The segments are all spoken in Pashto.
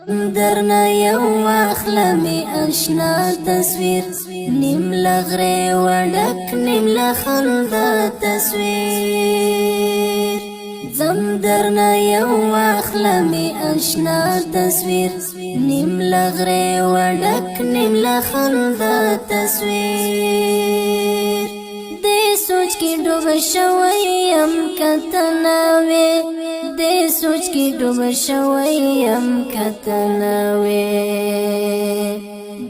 درنا یو واخلمی اشنا تصویر نیم لغره وډک نیم لخندا تصویر زم درنا یو واخلمی اشنا تصویر نیم لغره وډک نیم لخندا تصویر دې سوچ کې ډوب شوی ام کتناوي دې سوچ کې ډوب شوی ام کتناوي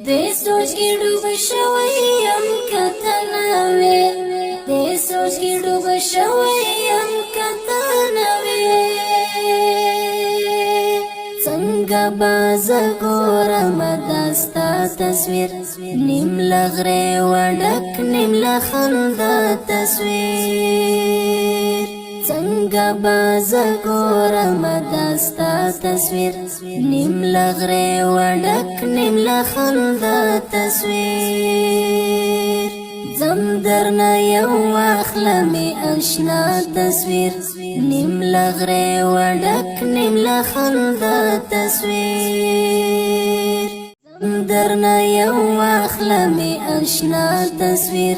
دې سوچ کې ډوب شوی ام کتناوي دې سوچ کې ډوب شوی ام کتناوي څنګه باز ګورم داستا تصویر نیم لغره وډک نیم لخندا تصویر څنګه باز ګورم داستا تصویر نیم لغره وډک نیم لخندا تصویر زم درنا یو واخلمی اشنا تصویر نیم لغره وډک نیم لخندا تصویر زم درنا یو واخلمی اشنا تصویر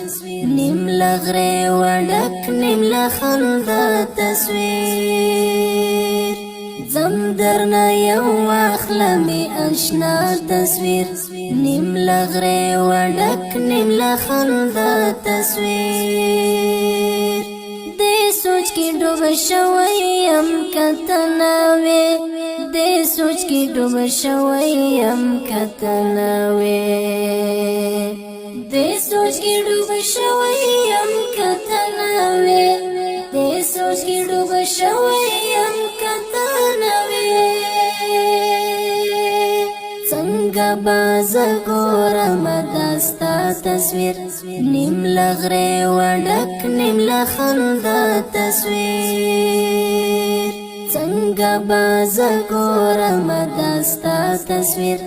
نیم لغره وډک نیم لخندا تصویر زم درنا یو واخلمی اشنا تصویر نیم لغره وډک نیم لخندا تصویر دې سوچ کې ډوب شوی ام کتناوي دې سوچ کې ډوب شوی ام کتناوي دې سوچ کې ډوب شوی ام کتناوي دې سوچ کې ډوب شوی ام کتناوي څنګه باز ګورم داستا تصویر نیم لغره وډک نیم لخندا تصویر څنګه باز ګورم داستا تصویر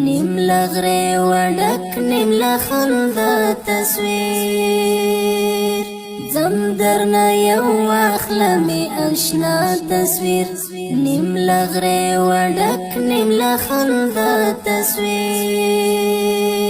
نیم لغره وډک نیم لخندا تصویر زم درنا یو واخلمی اشنا تصویر نیم لغره وډک نیم لخندا تصویر